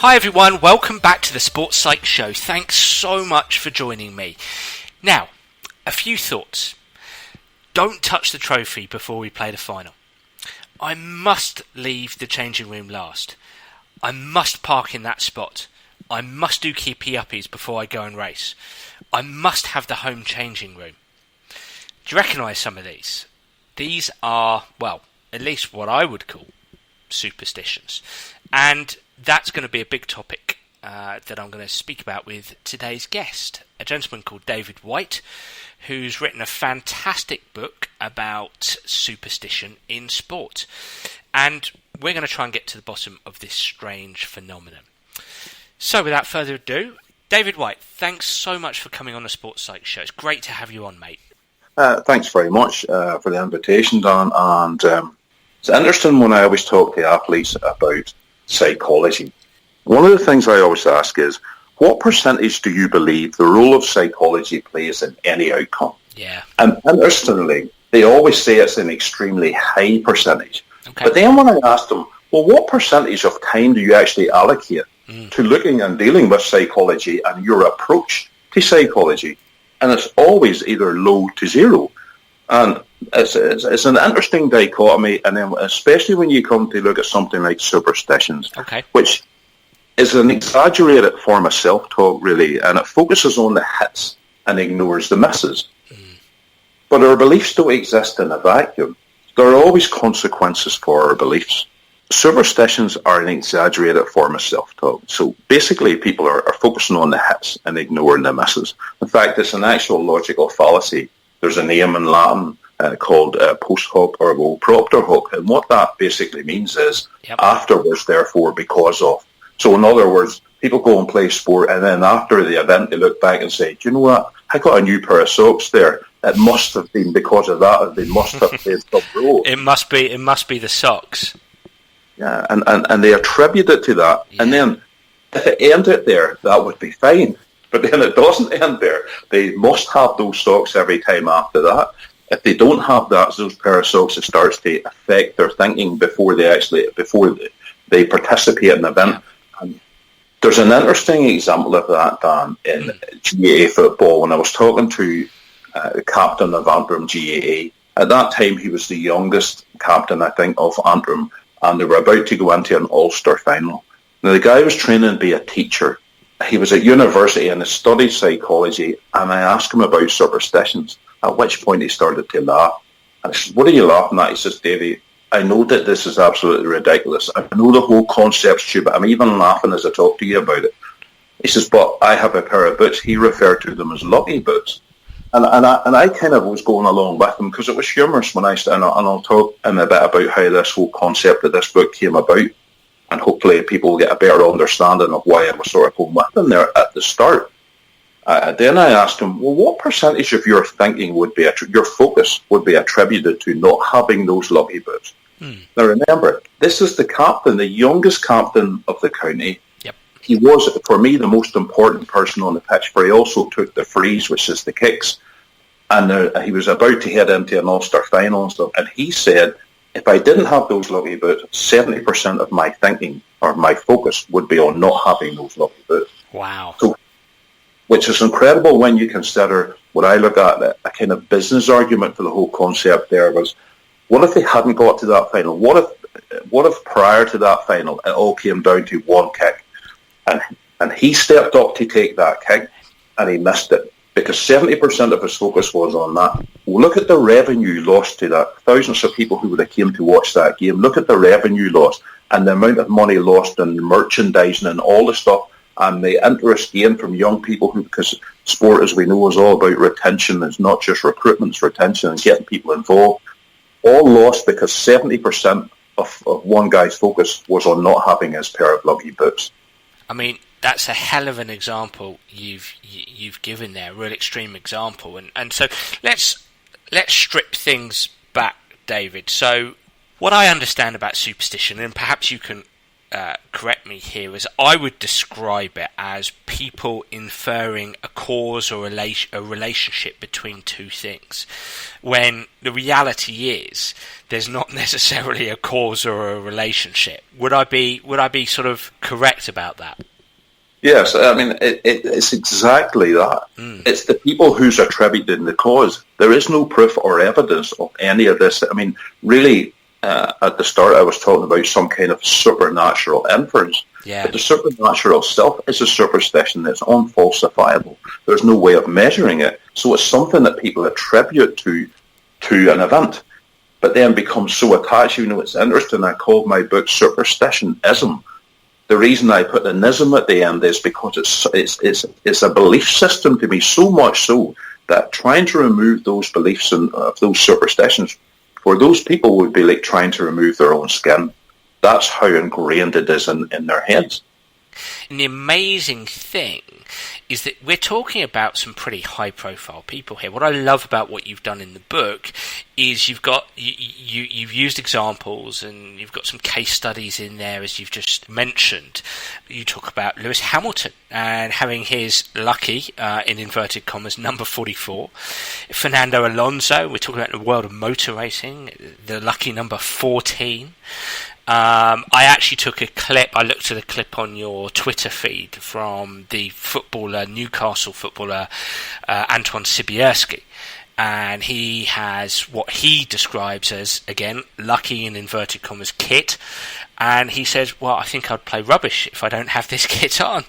Hi everyone, welcome back to the Sports Psych Show. Thanks so much for joining me. Now, a few thoughts. Don't touch the trophy before we play the final. I must leave the changing room last. I must park in that spot. I must do keepy-uppies before I go and race. I must have the home changing room. Do you recognise some of these? These are, well, at least what I would call superstitions. And that's going to be a big topic that I'm going to speak about with today's guest, a gentleman called David White, who's written a fantastic book about superstition in sport. And we're going to try and get to the bottom of this strange phenomenon. So without further ado, David White, thanks so much for coming on the Sports Psych Show. It's great to have you on, mate. Thanks very much for the invitation, Dan. And it's interesting when I always talk to athletes about psychology. One of the things I always ask is, what percentage do you believe the role of psychology plays in any outcome? Yeah. And interestingly, they always say it's an extremely high percentage. Okay. But then when I ask them, well, what percentage of time do you actually allocate to looking and dealing with psychology and your approach to psychology? And it's always either low to zero. And it's an interesting dichotomy, and then especially when you come to look at something like superstitions, which is an exaggerated form of self-talk, really, and it focuses on the hits and ignores the misses. But our beliefs don't exist in a vacuum. There are always consequences for our beliefs. Superstitions are an exaggerated form of self-talk. So basically people are focusing on the hits and ignoring the misses. In fact, it's an actual logical fallacy. There's a name in Latin called post hoc ergo propter hoc, and what that basically means is afterwards, therefore, because of. So in other words, people go and play sport, and then after the event they look back and say, do you know what, I got a new pair of socks there. It must have been because of that, or they must have played some role. It must be the socks. Yeah, and they attribute it to that. Yeah. And then if it ended there, that would be fine. But then it doesn't end there. They must have those socks every time after that. If they don't have those pair of socks, it starts to affect their thinking before they participate in an event. And there's an interesting example of that, Dan, in GAA football. When I was talking to the captain of Antrim GAA, at that time he was the youngest captain, I think, of Antrim, and they were about to go into an Ulster final. Now, the guy was training to be a teacher. He was at university and he studied psychology, and I asked him about superstitions, at which point he started to laugh. And I said, what are you laughing at? He says, Davey, I know that this is absolutely ridiculous. I know the whole concept's stupid. I'm even laughing as I talk to you about it. He says, but I have a pair of boots. He referred to them as lucky boots. And I kind of was going along with him because it was humorous when and I'll talk in a bit about how this whole concept of this book came about, and hopefully people will get a better understanding of why I was sort of going with him there at the start. Then I asked him, well, what percentage of your thinking would be, your focus would be attributed to not having those lucky boots? Now remember, this is the captain, the youngest captain of the county. Yep. He was, for me, the most important person on the pitch, for he also took the frees, which is the kicks. And he was about to head into an Ulster final and stuff. And he said, if I didn't have those lucky boots, 70% of my thinking or my focus would be on not having those lucky boots. Wow. So, which is incredible when you consider what I look at, a kind of business argument for the whole concept there was, what if they hadn't got to that final? What if prior to that final it all came down to one kick? And he stepped up to take that kick and he missed it. Because 70% of his focus was on that. Well, look at the revenue lost to that. Thousands of people who would have came to watch that game. Look at the revenue lost and the amount of money lost in merchandising and all the stuff, and the interest gained from young people, because sport, as we know, is all about retention. It's not just recruitment, it's retention and getting people involved. All lost because 70% of one guy's focus was on not having his pair of lucky boots. I mean, that's a hell of an example you've given there, a real extreme example. And so let's strip things back, David. So what I understand about superstition, and perhaps you can correct me here, is I would describe it as people inferring a cause or a relationship between two things, when the reality is there's not necessarily a cause or a relationship. Would I be sort of correct about that? Yes, I mean, it's exactly that. It's the people who's attributing the cause. There is no proof or evidence of any of this. I mean, really, at the start I was talking about some kind of supernatural inference. Yeah. But the supernatural stuff is a superstition that's unfalsifiable. There's no way of measuring it. So it's something that people attribute to an event, but then become so attached. You know, it's interesting. I called my book Superstitionism. The reason I put an ism at the end is because it's a belief system to me, so much so that trying to remove those beliefs and those superstitions for those people would be like trying to remove their own skin. That's how ingrained it is in their heads. And the amazing thing is that we're talking about some pretty high-profile people here. What I love about what you've done in the book is you've used examples and you've got some case studies in there, as you've just mentioned. You talk about Lewis Hamilton and having his lucky, in inverted commas, number 44. Fernando Alonso, we're talking about the world of motor racing, the lucky number 14. I actually took a clip. I looked at a clip on your Twitter feed from the Newcastle footballer, Antoine Sibierski, and he has what he describes as, again, lucky in inverted commas kit, and he says, well, I think I'd play rubbish if I don't have this kit on.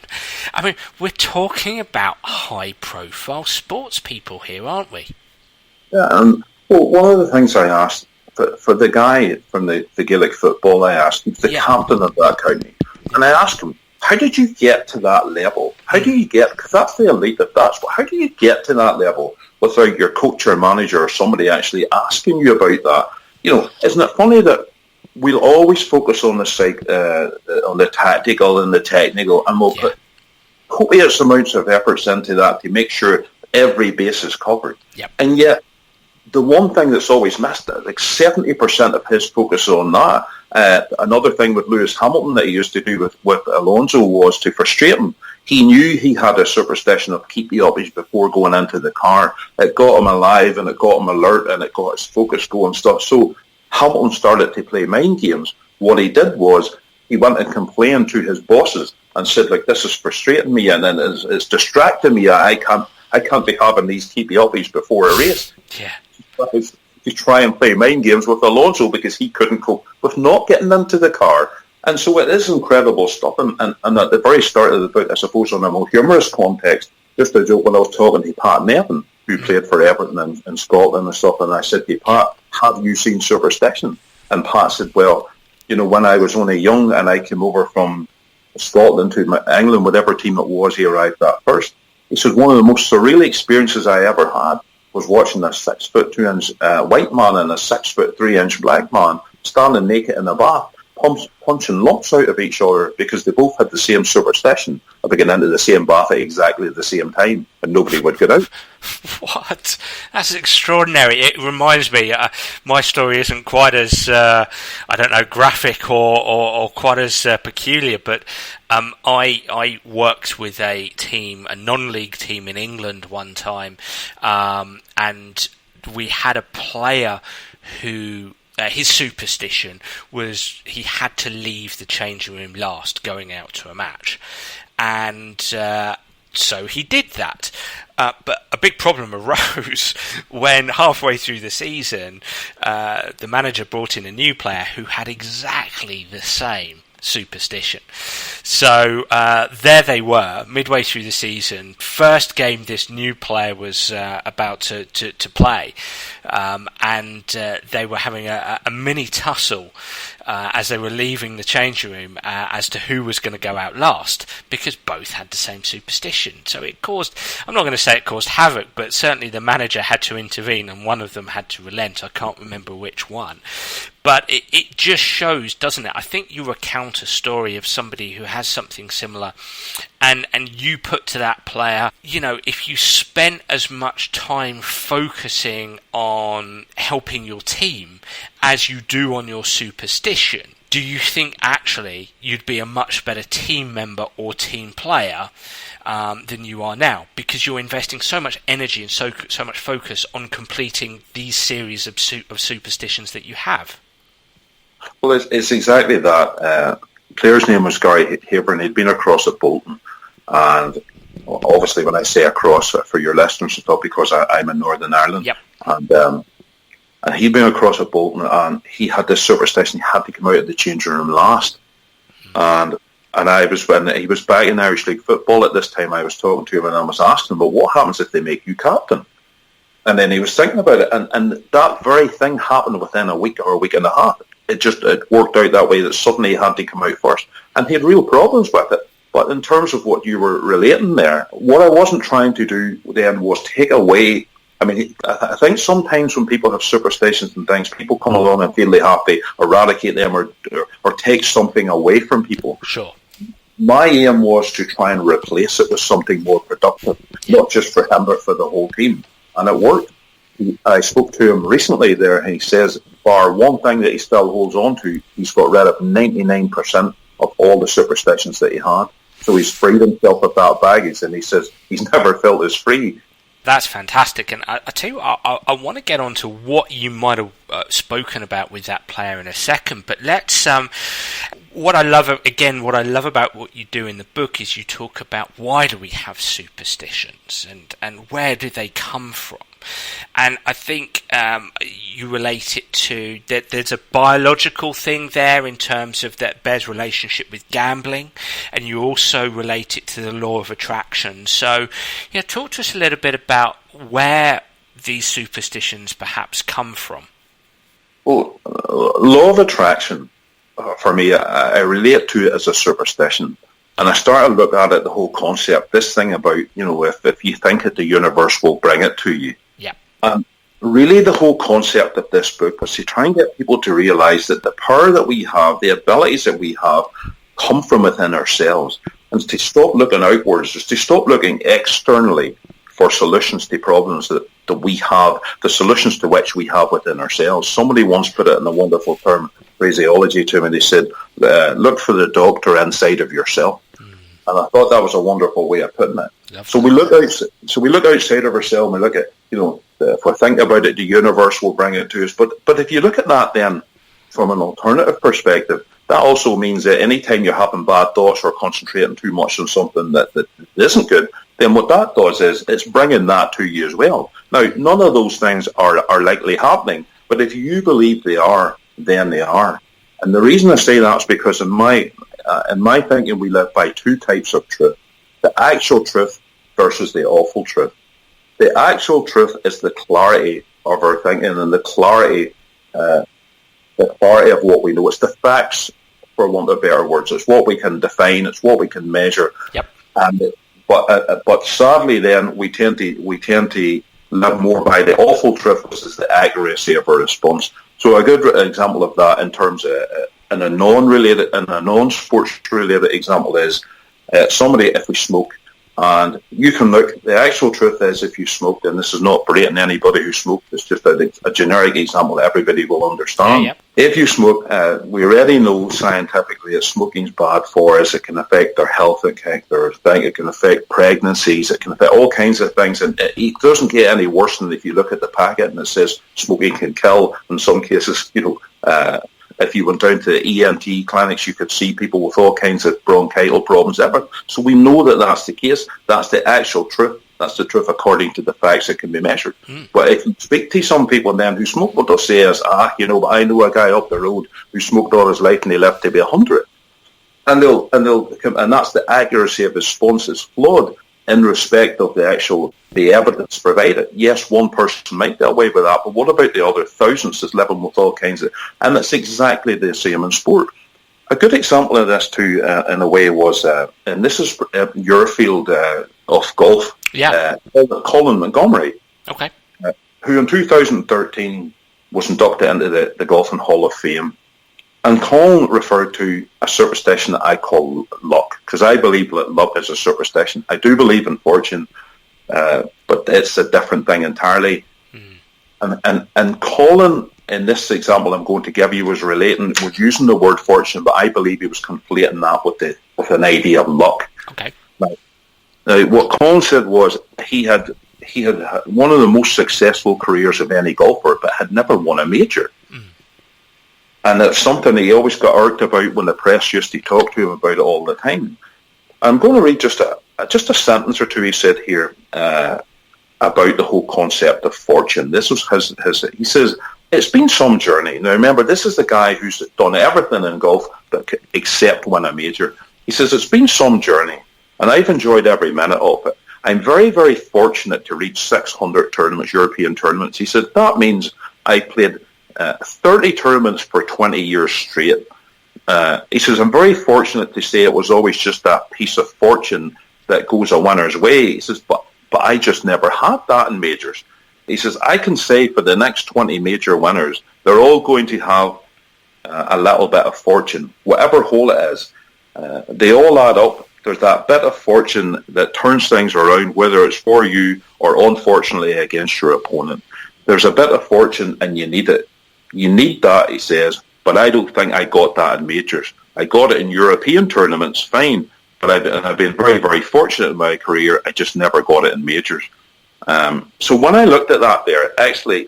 I mean, we're talking about high-profile sports people here, aren't we? Yeah, well, one of the things I asked for the guy from the Gaelic football, I asked him, the captain of that county, and I asked him, how did you get to that level? How do you get, because that's the elite, how do you get to that level without your coach or manager or somebody actually asking you about that? You know, isn't it funny that we'll always focus on the tactical and the technical, and we'll put copious amounts of efforts into that to make sure every base is covered. Yep. And yet, the one thing that's always missed, like 70% of his focus on that. Another thing with Lewis Hamilton that he used to do with Alonso was to frustrate him. He knew he had a superstition of keep the uppies before going into the car. It got him alive and it got him alert and it got his focus going stuff. So Hamilton started to play mind games. What he did was he went and complained to his bosses and said, like, this is frustrating me and then it's distracting me. I can't be having these keep the uppies before a race. Yeah. To try and play mind games with Alonso because he couldn't cope with not getting into the car. And so it is incredible stuff. And at the very start of the book, I suppose on a more humorous context, just a joke when I was talking to Pat Nevin, who played for Everton in Scotland and stuff, and I said to Pat, have you seen Superstition? And Pat said, well, you know, when I was only young and I came over from Scotland to England, whatever team it was he arrived at first, he said, one of the most surreal experiences I ever had was watching a 6'2" white man and a 6'3" black man standing naked in a bath, punching lots out of each other because they both had the same superstition of getting into the same bath at exactly the same time, and nobody would get out. What? That's extraordinary. It reminds me, my story isn't quite as, graphic or quite as peculiar, but I worked with a non-league team in England one time, and we had a player who his superstition was he had to leave the changing room last going out to a match, and so he did that. But a big problem arose when halfway through the season, the manager brought in a new player who had exactly the same superstition. So there they were, midway through the season. First game this new player was about to play, and they were having a mini tussle as they were leaving the changing room as to who was going to go out last, because both had the same superstition. So it caused, I'm not going to say it caused havoc, but certainly the manager had to intervene and one of them had to relent. I can't remember which one. But it just shows, doesn't it? I think you recount a story of somebody who has something similar, and you put to that player, you know, if you spent as much time focusing on helping your team as you do on your superstition, do you think actually you'd be a much better team member or team player than you are now, because you're investing so much energy and so much focus on completing these series of superstitions that you have? Well, it's exactly that. Player's name was Gary Haber, he'd been across at Bolton, and obviously when I say across, for your listeners, it's not because I'm in Northern Ireland. Yep. And he'd been across at Bolton, and he had this superstition: he had to come out of the changing room last. And I was, when he was back in Irish League football at this time, I was talking to him and I was asking him, but what happens if they make you captain? And then he was thinking about it, and that very thing happened within a week or a week and a half. It worked out that way, that suddenly he had to come out first. And he had real problems with it. But in terms of what you were relating there, what I wasn't trying to do then was take away. I mean, I think sometimes when people have superstitions and things, people come along and feel they have to eradicate them or take something away from people. Sure. My aim was to try and replace it with something more productive, not just for him, but for the whole team. And it worked. I spoke to him recently there, and he says, bar one thing that he still holds on to, he's got rid of 99% of all the superstitions that he had. So he's freed himself of that baggage, and he says he's never felt as free. That's fantastic, and I tell you, I want to get on to what you might have spoken about with that player in a second, but let's... What I love about what you do in the book is you talk about why do we have superstitions and where do they come from. And I think you relate it to that there's a biological thing there in terms of that bears relationship with gambling, and you also relate it to the law of attraction. So, talk to us a little bit about where these superstitions perhaps come from. Well, law of attraction, for me, I relate to it as a superstition. And I started to look at it, the whole concept, this thing about, if you think it, the universe will bring it to you. Yeah. And really the whole concept of this book was to try and get people to realise that the power that we have, the abilities that we have, come from within ourselves. And to stop looking outwards, just to stop looking externally for solutions to problems that we have, the solutions to which we have within ourselves. Somebody once put it in a wonderful term, phraseology to me, and they said, look for the doctor inside of yourself. And I thought that was a wonderful way of putting it. So we look outside of ourselves, and we look at, if we think about it, the universe will bring it to us. But if you look at that then from an alternative perspective, that also means that any time you're having bad thoughts or concentrating too much on something that isn't good, then what that does is it's bringing that to you as well. Now, none of those things are likely happening, but if you believe they are, then they are. And the reason I say that is because in my thinking, we live by two types of truth: the actual truth versus the awful truth. The actual truth is the clarity of our thinking and the clarity of what we know. It's the facts, for want of better words. It's what we can define. It's what we can measure. Yep. But sadly, then we tend to live more by the awful truth, which is the accuracy of our response. So a good example of that in terms of in a non-sports related example is somebody, if we smoke, and you can look, the actual truth is if you smoke, and this is not berating anybody who smoked, it's just a generic example that everybody will understand. Yeah. If you smoke, we already know scientifically that smoking is bad for us. It can affect their health, it can affect pregnancies, it can affect all kinds of things, and it doesn't get any worse than if you look at the packet and it says smoking can kill. In some cases, if you went down to ENT clinics, you could see people with all kinds of bronchial problems. So we know that that's the case. That's the actual truth. That's the truth according to the facts that can be measured. But if you speak to some people then who smoke, what they'll say is, but I know a guy up the road who smoked all his life and he lived to be 100. And that's the accuracy of his response is flawed in respect of the evidence provided. Yes, one person might get away with that, but what about the other thousands that's living with all kinds of... And it's exactly the same in sport. A good example of this too, in a way, was, and this is your field of golf, Colin Montgomery, okay, who in 2013 was inducted into the Golfing Hall of Fame. And Colin referred to a superstition that I call luck, because I believe that luck is a superstition. I do believe in fortune, but it's a different thing entirely. And Colin in this example I'm going to give you, was using the word fortune, but I believe he was conflating that with an idea of luck. Okay. Now, what Colin said was he had one of the most successful careers of any golfer, but had never won a major. And it's something he always got irked about when the press used to talk to him about it all the time. I'm going to read just a sentence or two he said here about the whole concept of fortune. This was his. He says, "It's been some journey." Now remember, this is the guy who's done everything in golf except win a major. He says, "It's been some journey, and I've enjoyed every minute of it. I'm very, very fortunate to reach 600 tournaments, European tournaments." He said, "That means I played 30 tournaments for 20 years straight." He says, "I'm very fortunate to say it was always just that piece of fortune that goes a winner's way." He says, but I just never had that in majors. He says, "I can say for the next 20 major winners, they're all going to have a little bit of fortune, whatever hole it is. They all add up. There's that bit of fortune that turns things around, whether it's for you or unfortunately against your opponent. There's a bit of fortune and you need it. You need that," he says, "but I don't think I got that in majors. I got it in European tournaments, fine, but I've been very, very fortunate in my career. I just never got it in majors." So when I looked at that there, actually,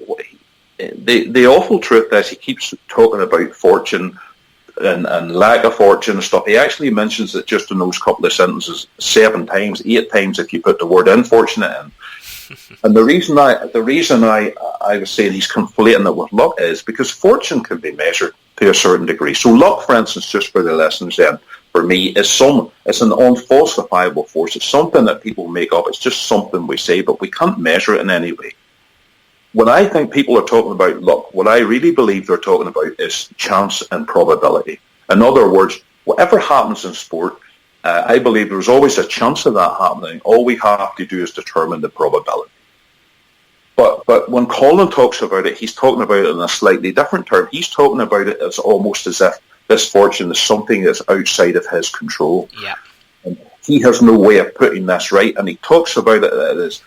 the awful truth is he keeps talking about fortune and lack of fortune and stuff. He actually mentions it just in those couple of sentences 7 times, 8 times if you put the word unfortunate in. And the reason I was saying he's conflating it with luck is because fortune can be measured to a certain degree. So luck, for instance, just for the listeners then, for me, it's an unfalsifiable force. It's something that people make up. It's just something we say, but we can't measure it in any way. When I think people are talking about luck, what I really believe they're talking about is chance and probability. In other words, whatever happens in sport, I believe there's always a chance of that happening. All we have to do is determine the probability. But when Colin talks about it, he's talking about it in a slightly different term. He's talking about it as almost as if this fortune is something that's outside of his control. Yeah. And he has no way of putting this right. And he talks about it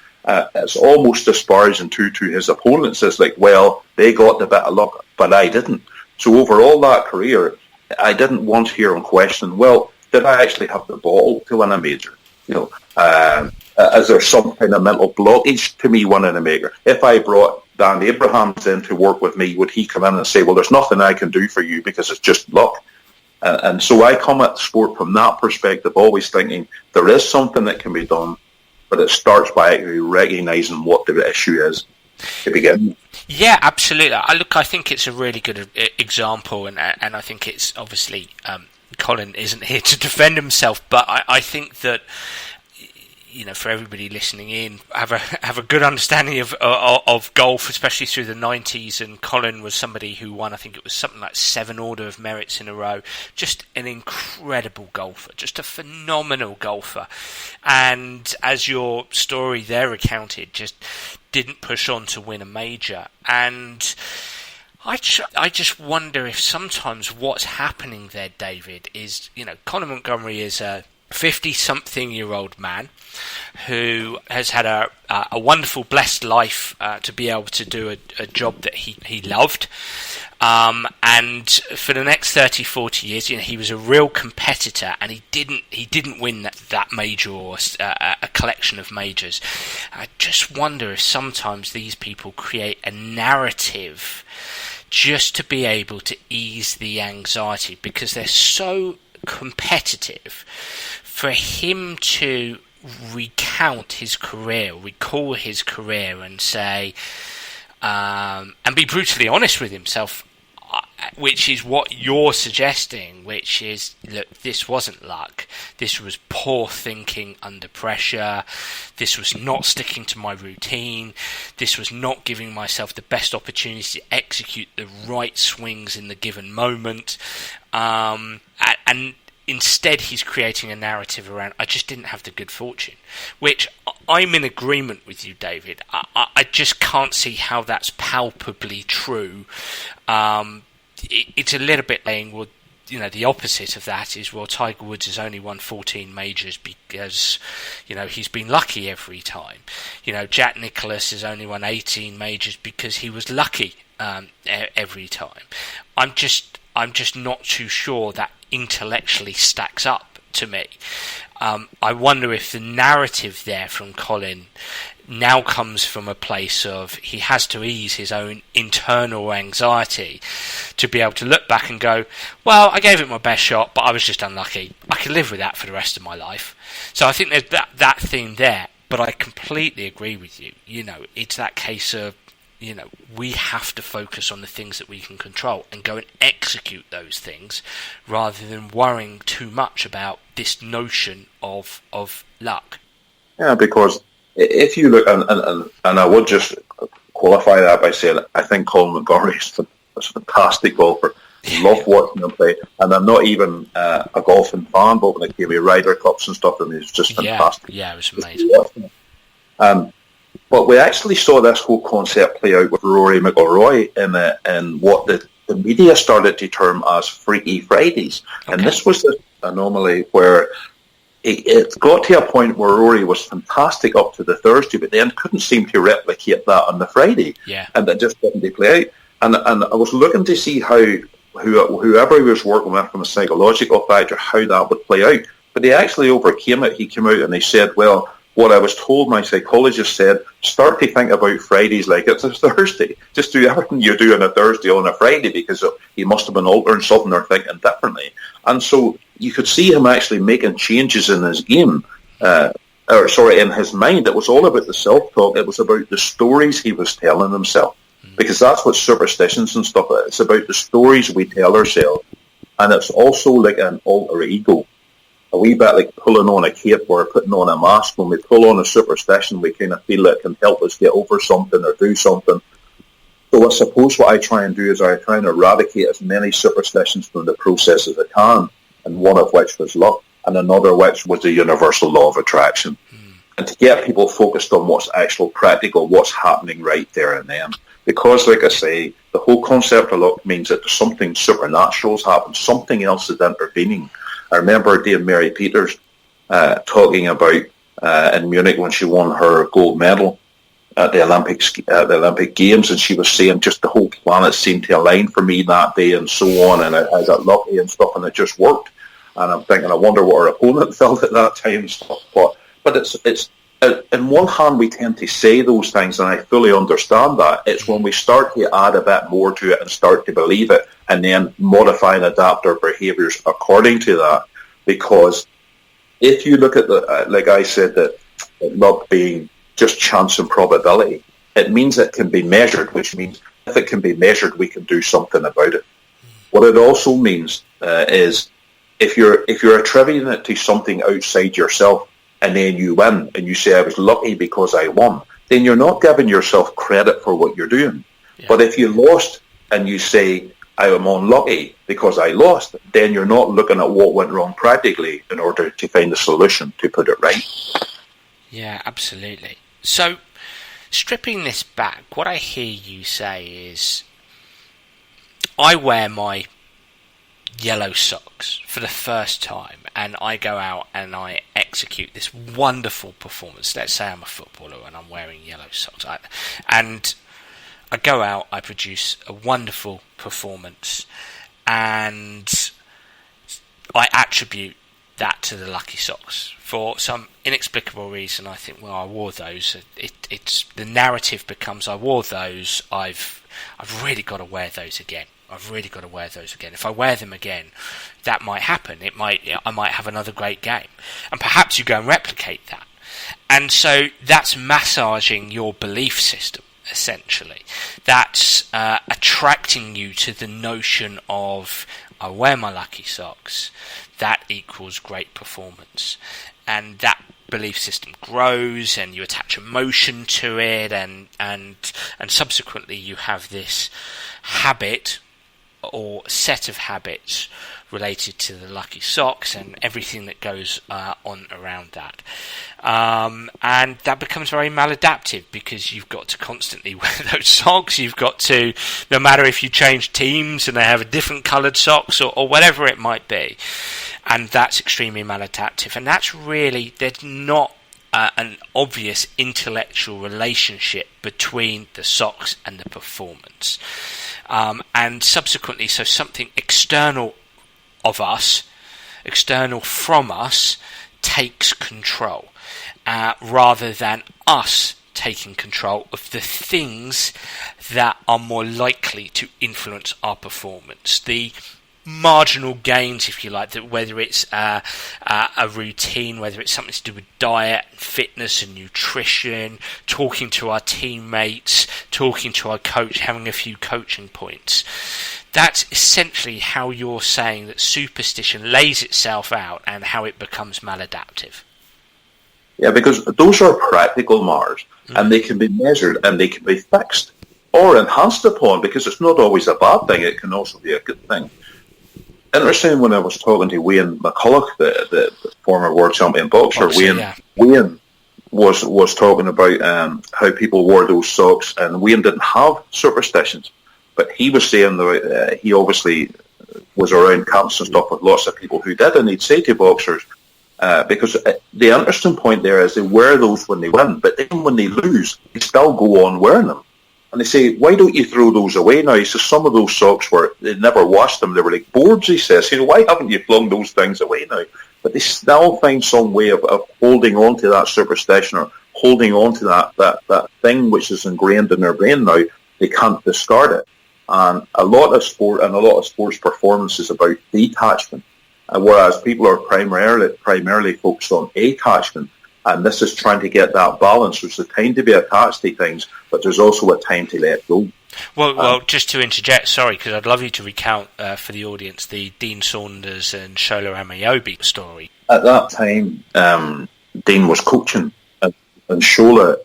as almost disparaging to his opponents. It's like, well, they got the bit of luck, but I didn't. So over all that career, I didn't once hear him question, well, did I actually have the ball to win a major? Is there some kind of mental blockage to me winning a major? If I brought Dan Abrahams in to work with me, would he come in and say, well, there's nothing I can do for you because it's just luck? And so I come at sport from that perspective, always thinking there is something that can be done, but it starts by actually recognising what the issue is to begin. Yeah, absolutely. I think it's a really good example, and I think it's obviously Colin isn't here to defend himself, but I think that for everybody listening in, have a good understanding of golf, especially through the 90s. And Colin was somebody who won, I think it was something like 7 Order of Merits in a row. Just an incredible golfer, just a phenomenal golfer. And as your story there recounted, just didn't push on to win a major. And I just wonder if sometimes what's happening there, David, is, Colin Montgomerie is a 50-something-year-old man who has had a wonderful, blessed life to be able to do a job that he loved. And for the next 30, 40 years, he was a real competitor, and he didn't win that major or a collection of majors. I just wonder if sometimes these people create a narrative just to be able to ease the anxiety, because they're so competitive. For him to recount his career, recall his career, and say, and be brutally honest with himself, which is what you're suggesting, which is, look, this wasn't luck. This was poor thinking under pressure. This was not sticking to my routine. This was not giving myself the best opportunity to execute the right swings in the given moment. And instead, he's creating a narrative around, I just didn't have the good fortune, which I'm in agreement with you, David. I just can't see how that's palpably true. It's a little bit saying, well, the opposite of that is, well, Tiger Woods has only won 14 majors because, he's been lucky every time. Jack Nicklaus has only won 18 majors because he was lucky. every time. I'm just not too sure that intellectually stacks up to me. I wonder if the narrative there from Colin now comes from a place of he has to ease his own internal anxiety to be able to look back and go, well, I gave it my best shot, but I was just unlucky. I can live with that for the rest of my life. So I think there's that thing there, but I completely agree with you. It's that case of, we have to focus on the things that we can control and go and execute those things rather than worrying too much about this notion of luck. Yeah, because if you look, and I would just qualify that by saying I think Colin Montgomery is a fantastic golfer. Love watching him play, and I'm not even a golfing fan, but when it came to Ryder Cups and stuff, and he's just fantastic. Yeah, it was amazing. But we actually saw this whole concept play out with Rory McIlroy in what the media started to term as Freaky Fridays. Okay. And this was the anomaly where it got to a point where Rory was fantastic up to the Thursday, but then couldn't seem to replicate that on the Friday. Yeah. And it just didn't play out. And I was looking to see how whoever he was working with from a psychological factor, how that would play out. But he actually overcame it. He came out and he said, well, what I was told, my psychologist said, start to think about Fridays like it's a Thursday. Just do everything you do on a Thursday on a Friday, because he must have been altering something or thinking differently. And so you could see him actually making changes in his game, in his mind. It was all about the self-talk. It was about the stories he was telling himself, because that's what superstitions and stuff is. It's about the stories we tell ourselves. And it's also like an alter ego. A wee bit like pulling on a cape or putting on a mask. When we pull on a superstition, we kind of feel it can help us get over something or do something. So I suppose what I try and do is I try and eradicate as many superstitions from the process as I can, and one of which was luck, and another which was the universal law of attraction. And to get people focused on what's actual practical, what's happening right there and then. Because, like I say, the whole concept of luck means that something supernatural has happened, something else is intervening. I remember Dame Mary Peters talking about in Munich when she won her gold medal at the Olympic Games, and she was saying just the whole planet seemed to align for me that day and so on, and I got lucky and stuff, and it just worked. And I'm thinking, I wonder what her opponent felt at that time and stuff. But it's in one hand we tend to say those things, and I fully understand that. It's when we start to add a bit more to it and start to believe it, and then modify and adapt our behaviours according to that. Because if you look at like I said, that luck being just chance and probability, it means it can be measured, which means if it can be measured, we can do something about it. What it also means is if you're attributing it to something outside yourself, and then you win, and you say, I was lucky because I won, then you're not giving yourself credit for what you're doing. Yeah. But if you lost and you say, I am unlucky because I lost, then you're not looking at what went wrong practically in order to find a solution to put it right. Yeah, absolutely. So, stripping this back, what I hear you say is, I wear my yellow socks for the first time and I go out and I execute this wonderful performance. Let's say I'm a footballer and I'm wearing yellow socks, and I go out, I produce a wonderful performance, and I attribute that to the lucky socks. For some inexplicable reason, I think, well, I wore those. It's the narrative becomes, I wore those, I've really got to wear those again. If I wear them again, that might happen. I might have another great game. And perhaps you go and replicate that. And so that's massaging your belief system, essentially. That's attracting you to the notion of, I wear my lucky socks, that equals great performance. And that belief system grows, and you attach emotion to it, and subsequently you have this habit or set of habits related to the lucky socks and everything that goes on around that. And that becomes very maladaptive because you've got to constantly wear those socks. You've got to, no matter if you change teams and they have a different coloured socks or whatever it might be. And that's extremely maladaptive. And that's really, there's not an obvious intellectual relationship between the socks and the performance. And subsequently, so something external of us, external from us, takes control, rather than us taking control of the things that are more likely to influence our performance. The marginal gains, if you like, that whether it's a routine, whether it's something to do with diet, fitness and nutrition, talking to our teammates, talking to our coach, having a few coaching points. That's essentially how you're saying that superstition lays itself out and how it becomes maladaptive. Yeah, because those are practical matters, and they can be measured and they can be fixed or enhanced upon, because it's not always a bad thing, it can also be a good thing. Interesting, when I was talking to Wayne McCulloch, the former world champion boxer, Wayne was talking about how people wore those socks, and Wayne didn't have superstitions, but he was saying that he obviously was around camps and stuff with lots of people who did, and he'd say to boxers, because the interesting point there is they wear those when they win, but then when they lose, they still go on wearing them. And they say, why don't you throw those away now? He says, some of those socks they never washed them. They were like boards, he says. Why haven't you flung those things away now? But they still find some way of holding on to that superstition, or holding on to that thing which is ingrained in their brain now. They can't discard it. And a lot of sports performance is about detachment. Whereas people are primarily focused on attachment. And this is trying to get that balance. There's a time to be attached to things, but there's also a time to let go. Well, just to interject, sorry, because I'd love you to recount for the audience the Dean Saunders and Shola Amayobi story. At that time, Dean was coaching, and Shola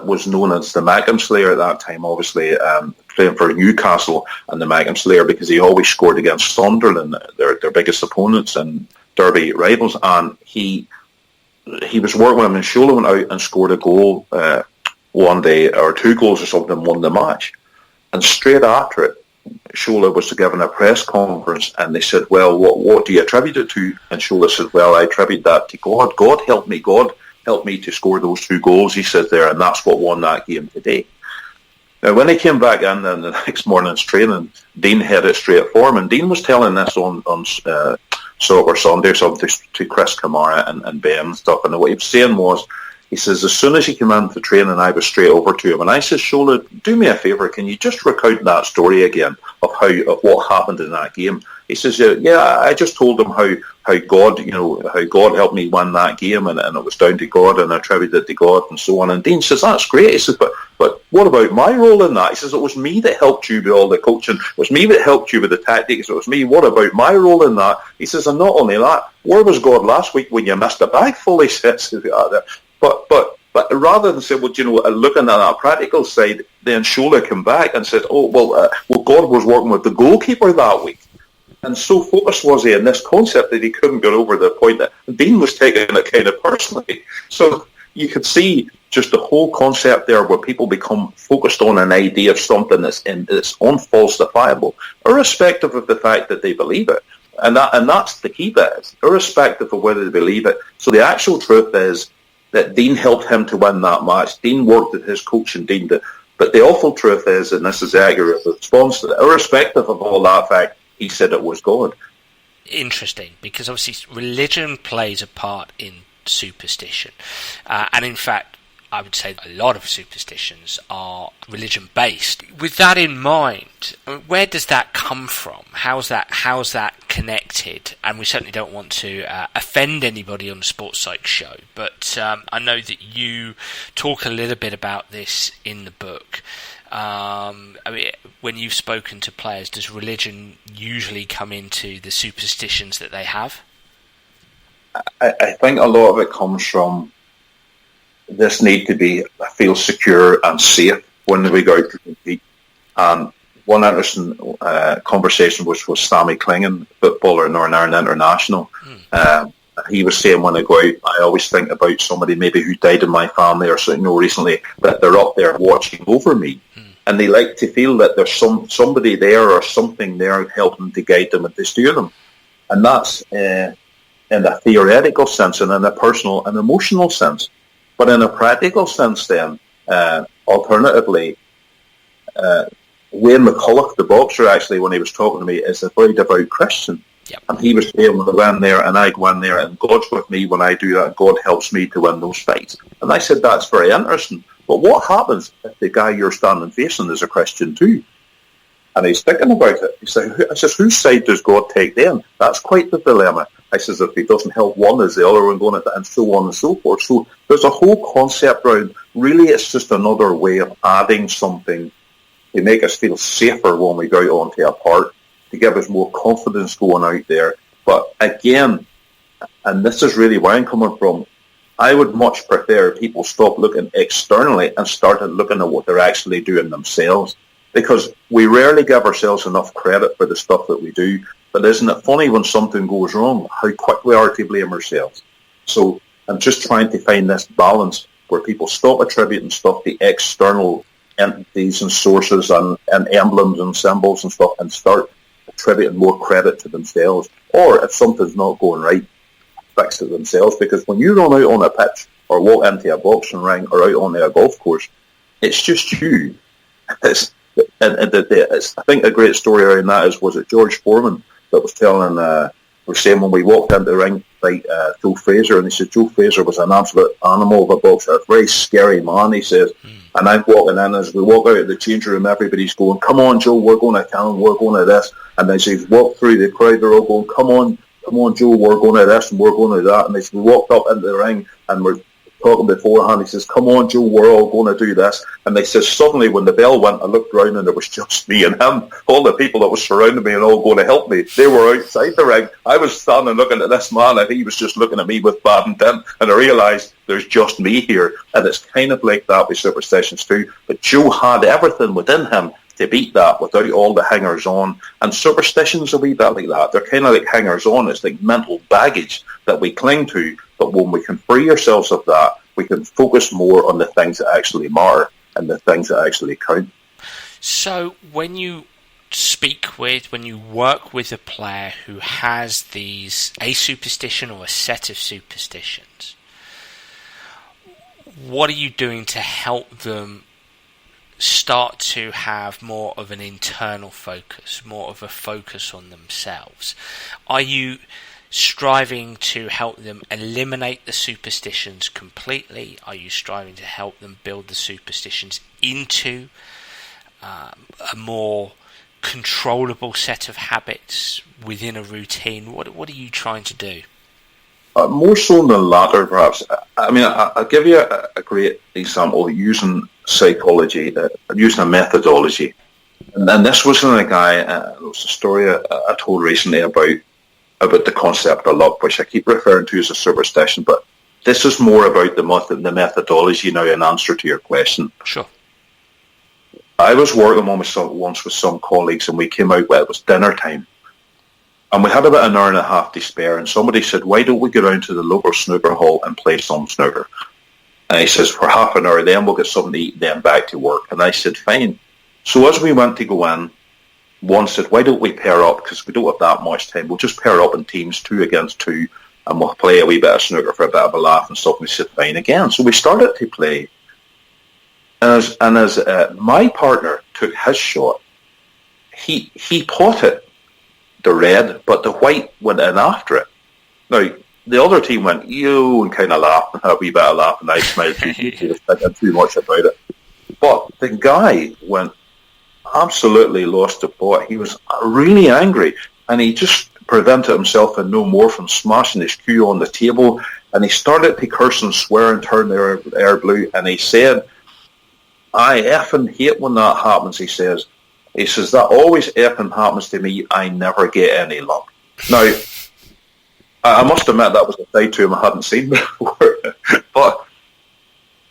was known as the Macam Slayer at that time, obviously playing for Newcastle and the Macam Slayer, because he always scored against Sunderland, their biggest opponents and derby rivals, and he was working with him, and Shola went out and scored a goal one day, or 2 goals or something, and won the match. And straight after it, Shola was given a press conference, and they said, well, what do you attribute it to? And Shola said, well, I attribute that to God. God helped me to score those 2 goals, he said there, and that's what won that game today. Now, when he came back in the next morning's training, Dean headed straight for him, and Dean was telling this on Soccer Sunday or something to Chris Kamara and Ben and stuff, and what he was saying was, he says, as soon as he came into training, I was straight over to him, and I said, Shola, do me a favour, can you just recount that story again of what happened in that game? He says, yeah, I just told him how God helped me win that game, and it was down to God, and I attributed it to God, and so on. And Dean says, that's great. He says, but what about my role in that? He says, it was me that helped you with all the coaching. It was me that helped you with the tactics. It was me. What about my role in that? He says, and not only that, where was God last week when you missed a bag full? He says, but rather than say, well, looking at that practical side, then Shola came back and said, well, God was working with the goalkeeper that week. And so focused was he in this concept that he couldn't get over the point that Dean was taking it kind of personally. So you could see just the whole concept there, where people become focused on an idea of something that's unfalsifiable, irrespective of the fact that they believe it. And that's the key bit, irrespective of whether they believe it. So the actual truth is that Dean helped him to win that match. Dean worked with his coach, and Dean did. But the awful truth is, and this is the accurate response to it, irrespective of all that fact, he said it was God. Interesting, because obviously religion plays a part in superstition. And in fact, I would say a lot of superstitions are religion-based. With that in mind, where does that come from? How's that connected? And we certainly don't want to offend anybody on the Sports Psych show, but I know that you talk a little bit about this in the book. When you've spoken to players, does religion usually come into the superstitions that they have? I think a lot of it comes from this need to feel secure and safe when we go out to compete. One interesting conversation was with Sammy Clingan, footballer in Northern Ireland International. He was saying, when I go out, I always think about somebody maybe who died in my family or something, recently, that they're up there watching over me. And they like to feel that there's somebody there or something there helping to guide them and to steer them. And that's in a theoretical sense and in a personal and emotional sense. But in a practical sense then, alternatively, Wayne McCulloch, the boxer, actually, when he was talking to me, is a very devout Christian. Yep. And he was saying, when I go in there and I go in there and God's with me when I do that, and God helps me to win those fights. And I said, that's very interesting. But what happens if the guy you're standing facing is a Christian too? And he's thinking about it. He says, whose side does God take then? That's quite the dilemma. I says, if he doesn't help one, is the other one going to, and so on and so forth. So there's a whole concept around, really it's just another way of adding something to make us feel safer when we go out onto a park, to give us more confidence going out there. But again, and this is really where I'm coming from, I would much prefer people stop looking externally and started looking at what they're actually doing themselves. Because we rarely give ourselves enough credit for the stuff that we do. But isn't it funny when something goes wrong, how quick we are to blame ourselves? So I'm just trying to find this balance where people stop attributing stuff to external entities and sources and emblems and symbols and stuff and start attributing more credit to themselves. Or if something's not going right, fix it themselves. Because when you run out on a pitch or walk into a boxing ring or out onto a golf course, it's just you. I think a great story around that was it George Foreman that was telling, was saying when we walked into the ring, like Joe Fraser, and he said Joe Fraser was an absolute animal of a boxer, a very scary man, he says. And I'm walking in, as we walk out of the change room, everybody's going, come on, Joe, we're going to town, we're going to this. And as he's walked through the crowd, they're all going, come on, Joe, we're going to this and we're going to that. And as we walked up into the ring and we're talking beforehand, he says, come on, Joe, we're all going to do this. And they says, suddenly when the bell went, I looked around and it was just me and him. All the people that was surrounding me and all going to help me, they were outside the ring. I was standing looking at this man and he was just looking at me with bad intent. And I realised there's just me here. And it's kind of like that with Superstitions too. But Joe had everything within him to beat that without all the hangers-on. And Superstitions a wee bit like that. They're kind of like hangers-on. It's like mental baggage that we cling to. But when we can free ourselves of that, we can focus more on the things that actually matter and the things that actually count. So when you when you work with a player who has a superstition or a set of superstitions, what are you doing to help them start to have more of an internal focus, more of a focus on themselves? Are you striving to help them eliminate the superstitions completely? Are you striving to help them build the superstitions into a more controllable set of habits within a routine? What are you trying to do? More so than the latter, perhaps. I mean, I'll give you a great example using psychology, using a methodology. And this was in a guy, it was a story I told recently about the concept of luck, which I keep referring to as a superstition, but this is more about the methodology now in answer to your question. Sure. I was working once with some colleagues and we came out, it was dinner time, and we had about an hour and a half to spare, and somebody said, why don't we go down to the local snooker hall and play some snooker? And he says, for half an hour, then we'll get something to eat, then back to work. And I said, fine. So as we went to go in, one said, why don't we pair up, because we don't have that much time, we'll just pair up in teams 2 against 2 and we'll play a wee bit of snooker for a bit of a laugh and stuff. And we said, fine again. So we started to play, and as my partner took his shot, he potted the red, but the white went in after it. Now, the other team went, you, and kind of laughed and had a wee bit of laugh, and I smiled too. He was thinking too much about it. But the guy went absolutely lost the plot. He was really angry, and he just prevented himself and no more from smashing his cue on the table, and he started to curse and swear and turn the air blue, and he said, I effing hate when that happens, he says, that always effing happens to me, I never get any luck. Now, I must admit that was a side to him I hadn't seen before, but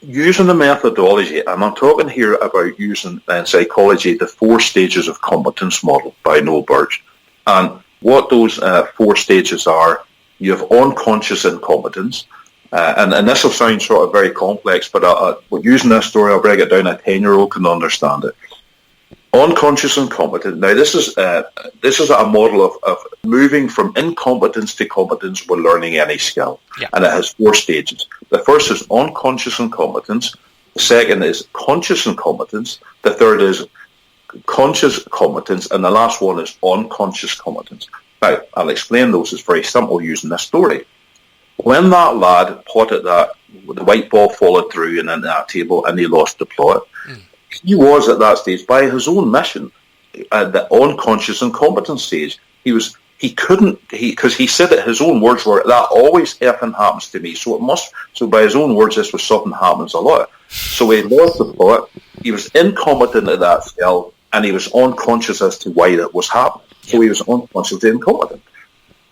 using the methodology, and I'm talking here about using in psychology the 4 stages of competence model by Noel Birch. And what those 4 stages are, you have unconscious incompetence, and this will sound sort of very complex, but using this story, I'll break it down, a 10-year-old can understand it. Unconscious incompetence. Now, this is a model of moving from incompetence to competence when learning any skill. Yeah. And it has 4 stages. The first is unconscious incompetence. The second is conscious incompetence. The third is conscious competence. And the last one is unconscious competence. Now, I'll explain those. It's very simple using this story. When that lad potted that, the white ball followed through and into that table and he lost the plot, he was at that stage, by his own mission, at the unconscious incompetence stage. Because he said that his own words were, that always effing happens to me. So by his own words, this was something happens a lot. So he lost the plot, he was incompetent at that skill, and he was unconscious as to why that was happening. So he was unconsciously incompetent.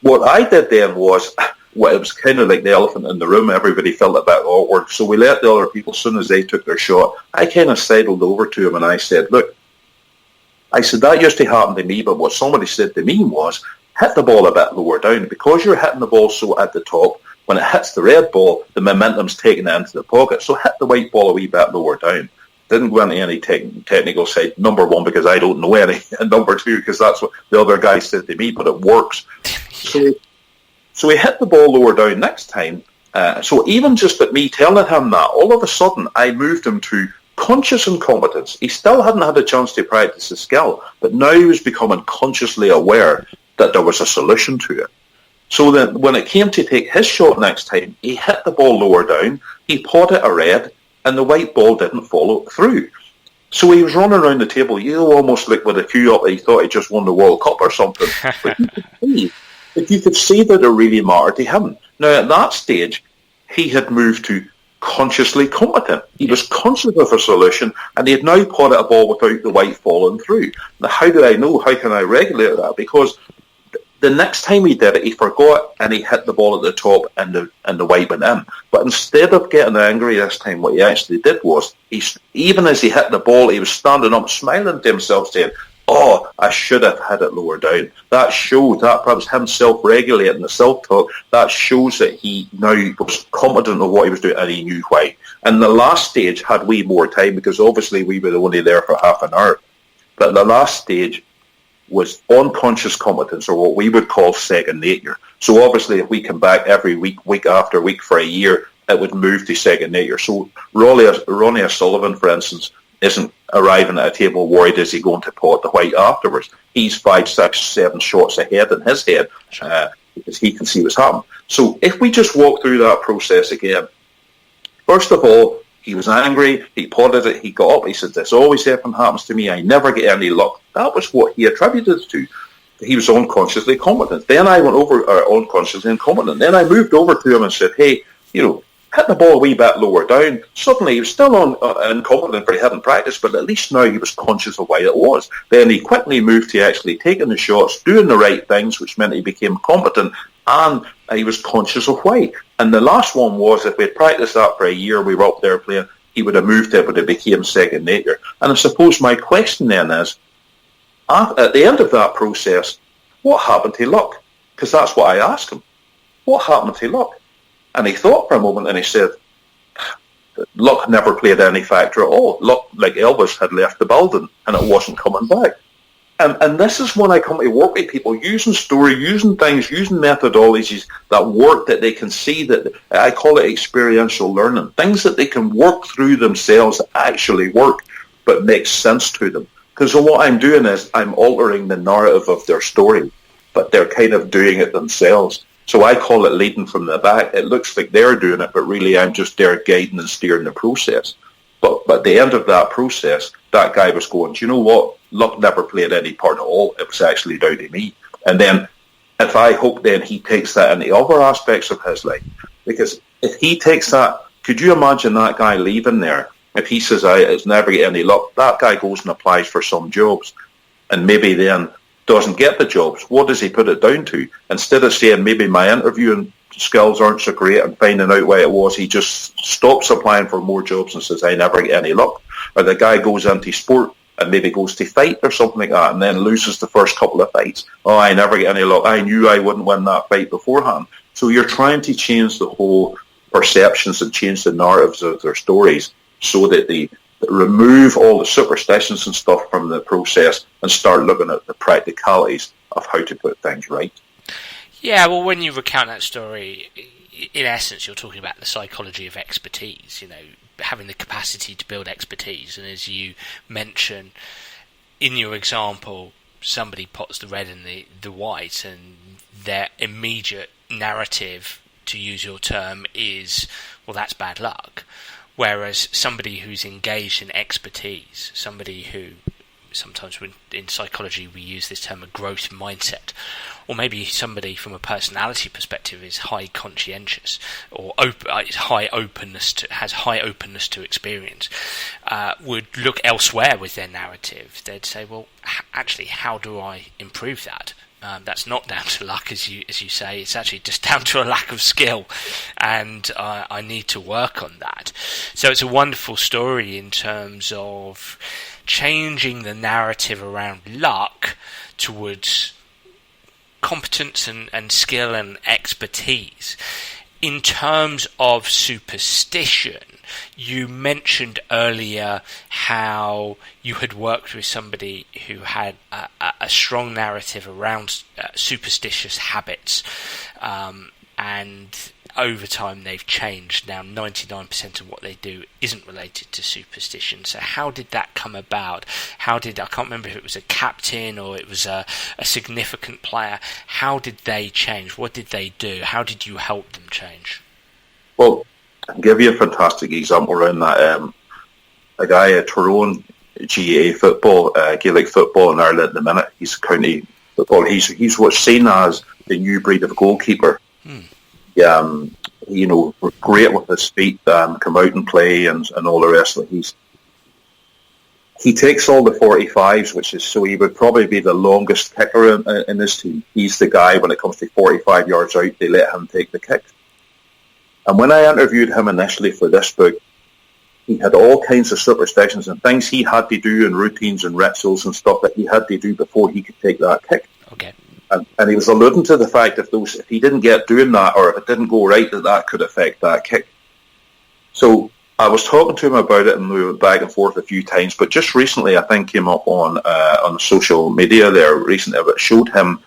What I did then was, it was kind of like the elephant in the room. Everybody felt a bit awkward. So we let the other people, as soon as they took their shot, I kind of sidled over to him and I said, look, that used to happen to me, but what somebody said to me was, hit the ball a bit lower down. Because you're hitting the ball so at the top, when it hits the red ball, the momentum's taken into the pocket. So hit the white ball a wee bit lower down. Didn't go into any technical side, number 1, because I don't know any, and number 2, because that's what the other guy said to me, but it works. So he hit the ball lower down next time. So even just at me telling him that, all of a sudden I moved him to conscious incompetence. He still hadn't had a chance to practice his skill, but now he was becoming consciously aware that there was a solution to it. So then when it came to take his shot next time, he hit the ball lower down, he potted a red, and the white ball didn't follow through. So he was running around the table, almost like with a cue up, he thought he just won the World Cup or something. But you could see that it really mattered to him. Now, at that stage, he had moved to consciously competent. He was conscious of a solution, and he had now potted a ball without the white falling through. Now, how do I know? How can I regulate that? Because the next time he did it, he forgot, and he hit the ball at the top, and the white went in. But instead of getting angry this time, what he actually did was, even as he hit the ball, he was standing up, smiling to himself, saying, oh, I should have had it lower down. That showed, that perhaps him self-regulating, the self-talk, that shows that he now was competent of what he was doing and he knew why. And the last stage had way more time because obviously we were only there for half an hour. But the last stage was unconscious competence, or what we would call second nature. So obviously if we come back every week after week for a year, it would move to second nature. So Ronnie O'Sullivan, for instance, isn't arriving at a table worried is he going to pot the white afterwards. He's 5, 6, 7 shots ahead in his head because he can see what's happening. So if we just walk through that process again, first of all, he was angry, he potted it, he got up, he said, this always happens to me, I never get any luck. That was what he attributed it to. He was unconsciously competent. Then I went over, unconsciously incompetent. Then I moved over to him and said, hey, hit the ball a wee bit lower down. Suddenly he was still incompetent, for he hadn't practiced, but at least now he was conscious of why it was. Then he quickly moved to actually taking the shots, doing the right things, which meant he became competent, and he was conscious of why. And the last one was, if we had practiced that for a year, we were up there playing, he would have moved it, but it became second nature. And I suppose my question then is, at the end of that process, what happened to luck? Because that's what I asked him. What happened to luck? And he thought for a moment and he said, luck never played any factor at all. Luck, like Elvis, had left the building and it wasn't coming back. And this is when I come to work with people, using story, using things, using methodologies that work, that they can see, that I call it experiential learning, things that they can work through themselves that actually work but make sense to them. Because what I'm doing is I'm altering the narrative of their story, but they're kind of doing it themselves. So I call it leading from the back. It looks like they're doing it, but really I'm just there guiding and steering the process. But at the end of that process, that guy was going, do you know what? Luck never played any part at all. It was actually down to me. And then if I hope then he takes that into other aspects of his life. Because if he takes that, could you imagine that guy leaving there? If he says, it's never get any luck, that guy goes and applies for some jobs and maybe then doesn't get the jobs. What does he put it down to? Instead of saying maybe my interviewing skills aren't so great and finding out why it was, he just stops applying for more jobs and says, I never get any luck. Or the guy goes into sport and maybe goes to fight or something like that and then loses the first couple of fights. Oh, I never get any luck. I knew I wouldn't win that fight beforehand. So you're trying to change the whole perceptions and change the narratives of their stories so that the remove all the superstitions and stuff from the process and start looking at the practicalities of how to put things right. Yeah, well, when you recount that story, in essence, you're talking about the psychology of expertise, you know, having the capacity to build expertise. And as you mention, in your example, somebody pots the red and the white, and their immediate narrative, to use your term, is, well, that's bad luck. Whereas somebody who's engaged in expertise, somebody who, sometimes in psychology we use this term, a growth mindset, or maybe somebody from a personality perspective is high conscientious or has high openness to experience, would look elsewhere with their narrative. They'd say, well, actually, how do I improve that? That's not down to luck, as you say. It's actually just down to a lack of skill, and I need to work on that. So it's a wonderful story in terms of changing the narrative around luck towards competence and skill and expertise. In terms of superstition, you mentioned earlier how you had worked with somebody who had a strong narrative around superstitious habits, and over time they've changed. Now 99% of what they do isn't related to superstition. So how did that come about? I can't remember if it was a captain or it was a significant player. How did they change? What did they do? How did you help them change? Well, I'll give you a fantastic example around that. A guy at Tyrone GAA football, Gaelic football in Ireland at the minute. He's county football. He's what's seen as the new breed of goalkeeper. You know, great with his feet, come out and play and all the rest of it. He takes all the 45s, so he would probably be the longest kicker in his team. He's the guy, when it comes to 45 yards out, they let him take the kick. And when I interviewed him initially for this book, he had all kinds of superstitions and things he had to do and routines and rituals and stuff that he had to do before he could take that kick. Okay. And he was alluding to the fact if he didn't get doing that, or if it didn't go right, that could affect that kick. So I was talking to him about it, and we went back and forth a few times. But just recently, I think came up on social media there recently. It showed him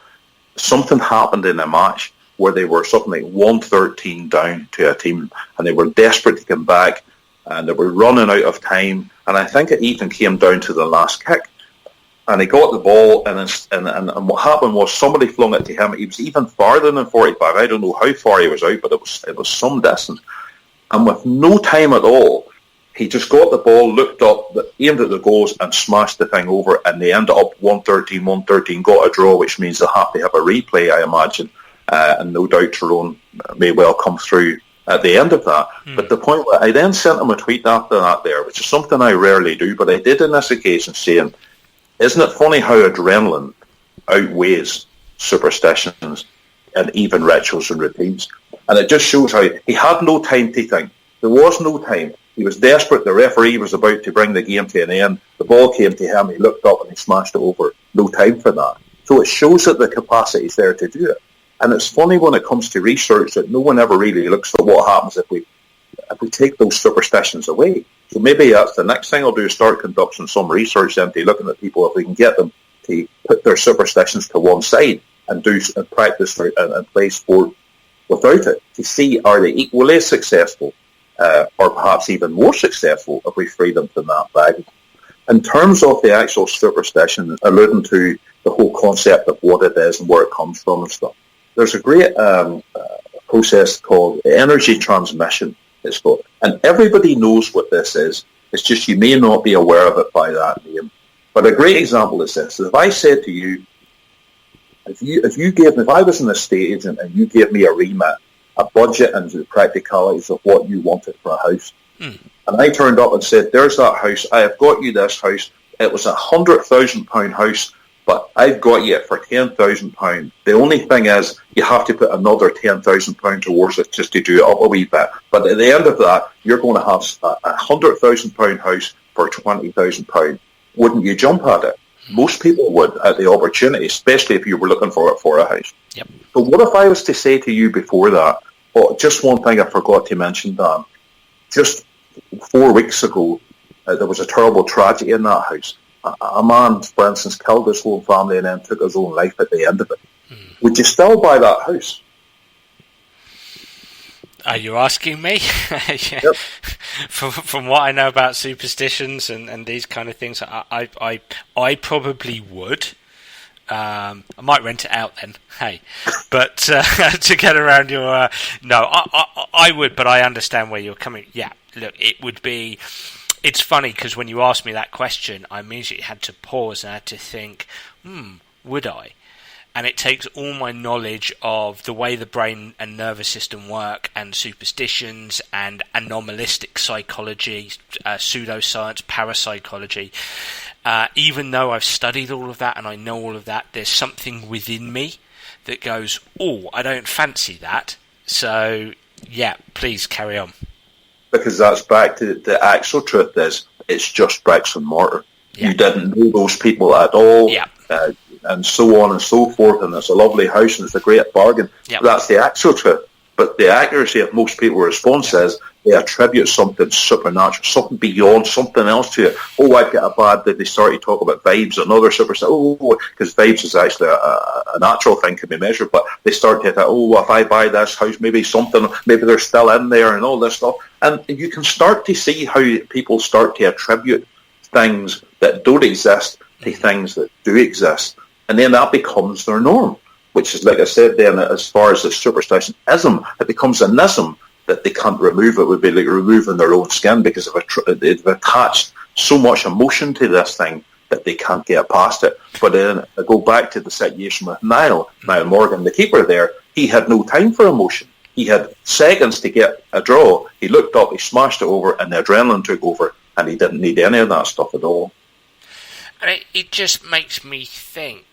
something happened in a match where they were something like 113 down to a team, and they were desperate to come back, and they were running out of time. And I think it even came down to the last kick. And he got the ball, and what happened was somebody flung it to him. He was even farther than 45. I don't know how far he was out, but it was some distance. And with no time at all, he just got the ball, looked up, aimed at the goals, and smashed the thing over. And they ended up 113, got a draw, which means they'll have to have a replay, I imagine. And no doubt Tyrone may well come through at the end of that. But the point was, I then sent him a tweet after that there, which is something I rarely do, but I did on this occasion, saying, isn't it funny how adrenaline outweighs superstitions and even rituals and routines? And it just shows how he had no time to think. There was no time. He was desperate. The referee was about to bring the game to an end. The ball came to him. He looked up and he smashed it over. No time for that. So it shows that the capacity is there to do it. And it's funny when it comes to research that no one ever really looks at what happens if we take those superstitions away. So maybe that's the next thing I'll do, is start conducting some research then, to looking at people, if we can get them to put their superstitions to one side and do and practice and play sport without it, to see are they equally as successful or perhaps even more successful if we free them from that baggage. In terms of the actual superstition, alluding to the whole concept of what it is and where it comes from and stuff, there's a great process called energy transmission. It's called, and everybody knows what this is. It's just you may not be aware of it by that name. But a great example is this: if I said to you, if I was an estate agent and you gave me a remit, a budget, and the practicalities of what you wanted for a house, and I turned up and said, "There's that house. I have got you this house. It was £100,000 house, but I've got you it for £10,000. The only thing is, you have to put another £10,000 towards it just to do it up a wee bit. But at the end of that, you're going to have a £100,000 house for £20,000. Wouldn't you jump at it?" Most people would at the opportunity, especially if you were looking for it for a house. Yep. So what if I was to say to you before that, just one thing I forgot to mention, Dan. Just 4 weeks ago, there was a terrible tragedy in that house. A man, for instance, killed his whole family and then took his own life at the end of it. Would you still buy that house? Are you asking me? Yeah. Yep. From what I know about superstitions and these kind of things, I probably would. I might rent it out then. Hey, but to get around your no, I would, but I understand where you're coming. Yeah, look, it would be. It's funny because when you asked me that question, I immediately had to pause and I had to think, would I? And it takes all my knowledge of the way the brain and nervous system work and superstitions and anomalistic psychology, pseudoscience, parapsychology. Even though I've studied all of that and I know all of that, there's something within me that goes, oh, I don't fancy that. So, yeah, please carry on. Because that's back to the actual truth is, it's just bricks and mortar. Yeah. You didn't know those people at all. Yeah. And so on and so forth, and it's a lovely house and it's a great bargain. Yep. That's the actual truth. But the accuracy of most people's response is they attribute something supernatural, something beyond, something else to it. Oh, I've got a bad day. They start to talk about vibes and other superstitions. Oh, because vibes is actually a natural thing, can be measured. But they start to think, oh, if I buy this house, maybe they're still in there and all this stuff. And you can start to see how people start to attribute things that don't exist to things that do exist. And then that becomes their norm, which is, like I said then, as far as the superstitionism, it becomes an ism that they can't remove. It would be like removing their own skin because they've attached so much emotion to this thing that they can't get past it. But then I go back to the situation with Niall Morgan, the keeper there. He had no time for emotion. He had seconds to get a draw. He looked up, he smashed it over, and the adrenaline took over, and he didn't need any of that stuff at all. And it just makes me think.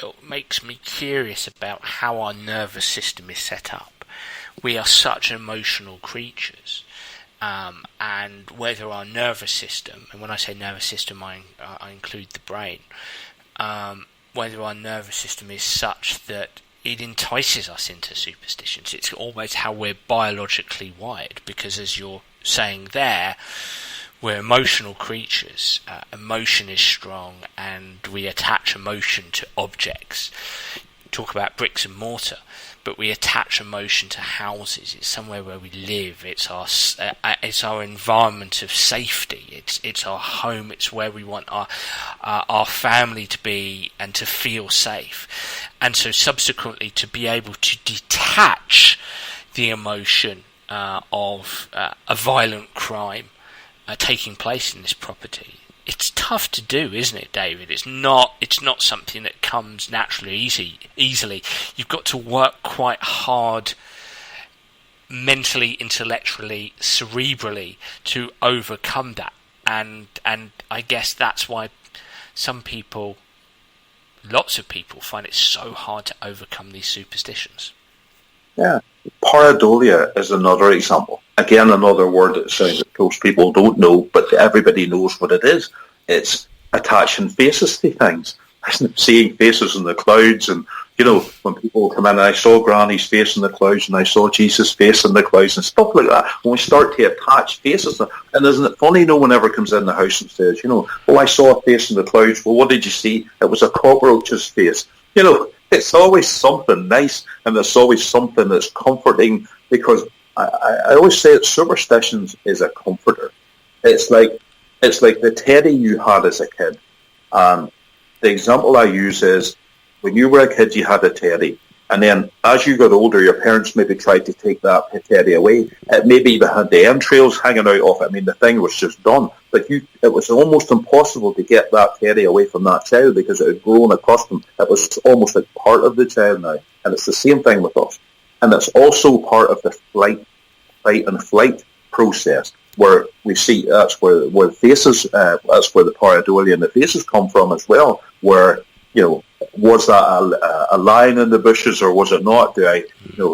It makes me curious about how our nervous system is set up. We are such emotional creatures, and whether our nervous system, and when I say nervous system, I include the brain, whether our nervous system is such that it entices us into superstitions. It's always how we're biologically wired, because as you're saying there, we're emotional creatures. Emotion is strong, and we attach emotion to objects. Talk about bricks and mortar, but we attach emotion to houses. It's somewhere where we live. It's our environment of safety. It's our home. It's where we want our family to be and to feel safe. And so subsequently to be able to detach the emotion of a violent crime taking place in this property. It's tough to do, isn't it, David? It's not something that comes naturally easily. You've got to work quite hard mentally, intellectually, cerebrally to overcome that. And I guess that's why lots of people find it so hard to overcome these superstitions. Yeah. Pareidolia is another example. Again, another word that sounds that most people don't know, but everybody knows what it is. It's attaching faces to things. Seeing faces in the clouds, and when people come in, I saw Granny's face in the clouds, and I saw Jesus' face in the clouds, and stuff like that. When we start to attach faces, and isn't it funny? No one ever comes in the house and says, "Oh, I saw a face in the clouds." Well, what did you see? It was a cockroach's face. It's always something nice, and it's always something that's comforting, because I always say that superstitions is a comforter. It's like the teddy you had as a kid. And the example I use is, when you were a kid, you had a teddy, and then as you got older, your parents maybe tried to take that teddy away. It maybe even had the entrails hanging out of it. I mean, the thing was just done. But it was almost impossible to get that teddy away from that child, because it had grown accustomed. It was almost like part of the child now. And it's the same thing with us. And it's also part of the fight and flight process, where we see that's where the faces, that's where the pareidolia and the faces come from as well, where, was that a lion in the bushes or was it not? Do I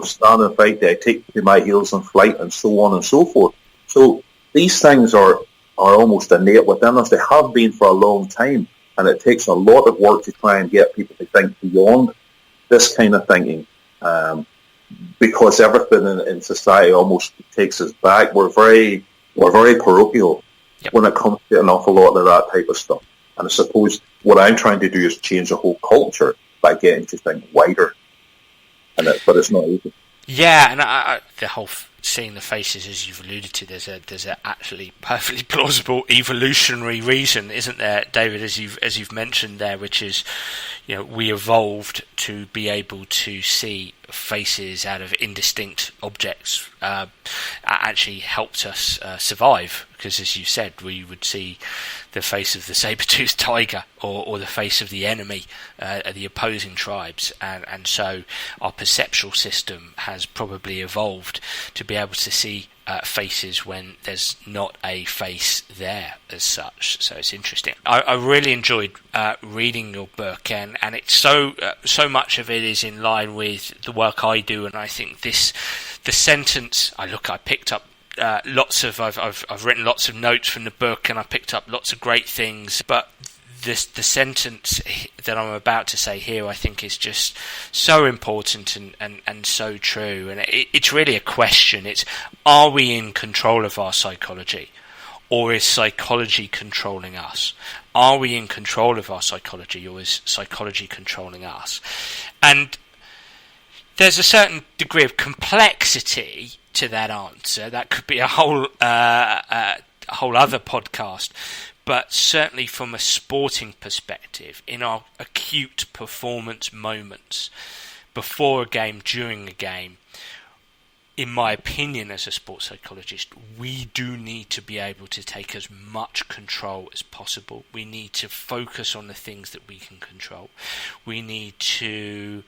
stand and fight? Do I take to my heels and flight, and so on and so forth? So these things are almost innate within us. They have been for a long time, and it takes a lot of work to try and get people to think beyond this kind of thinking, because everything in society almost takes us back. We're very parochial. when it comes to an awful lot of that type of stuff. And I suppose what I'm trying to do is change the whole culture by getting to think wider. But it's not easy. Yeah, and the whole seeing the faces, as you've alluded to, there's a actually perfectly plausible evolutionary reason, isn't there, David? As you've mentioned there, which is, we evolved to be able to see faces out of indistinct objects. Actually helped us survive, because as you said, we would see the face of the saber-toothed tiger or the face of the enemy, the opposing tribes, and so our perceptual system has probably evolved to be able to see faces when there's not a face there as such. So it's interesting. I really enjoyed reading your book, and it's so much of it is in line with the work I do, and I think the sentence I picked up I've written lots of notes from the book, and I picked up lots of great things, but the sentence that I'm about to say here, I think, is just so important and so true. And it's really a question. It's, are we in control of our psychology, or is psychology controlling us? Are we in control of our psychology, or is psychology controlling us? And there's a certain degree of complexity to that answer. That could be a whole other podcast. But certainly from a sporting perspective, in our acute performance moments, before a game, during a game, in my opinion as a sports psychologist, we do need to be able to take as much control as possible. We need to focus on the things that we can control. We need to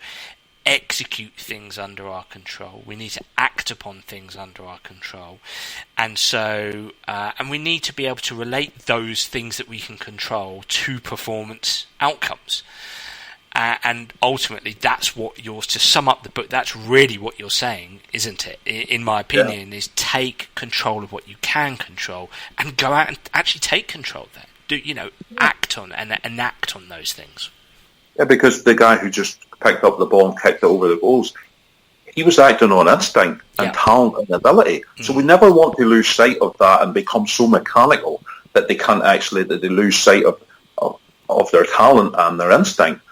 execute things under our control. We need to act upon things under our control. And so, and we need to be able to relate those things that we can control to performance outcomes. And ultimately, that's what to sum up the book, that's really what you're saying, isn't it? In my opinion, is take control of what you can control and go out and actually take control there. Act on and enact on those things. Yeah, because the guy who just picked up the ball and kicked it over the goals, he was acting on instinct and talent and ability. So we never want to lose sight of that and become so mechanical that they lose sight of their talent and their instinct,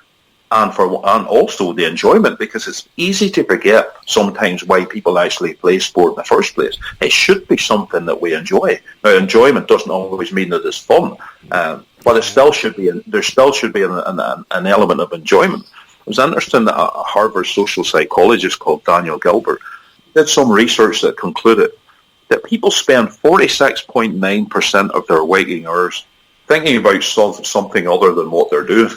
and also the enjoyment, because it's easy to forget sometimes why people actually play sport in the first place. It should be something that we enjoy. Now, enjoyment doesn't always mean that it's fun, but there still should be an element of enjoyment. It was interesting that a Harvard social psychologist called Daniel Gilbert did some research that concluded that people spend 46.9% of their waking hours thinking about something other than what they're doing.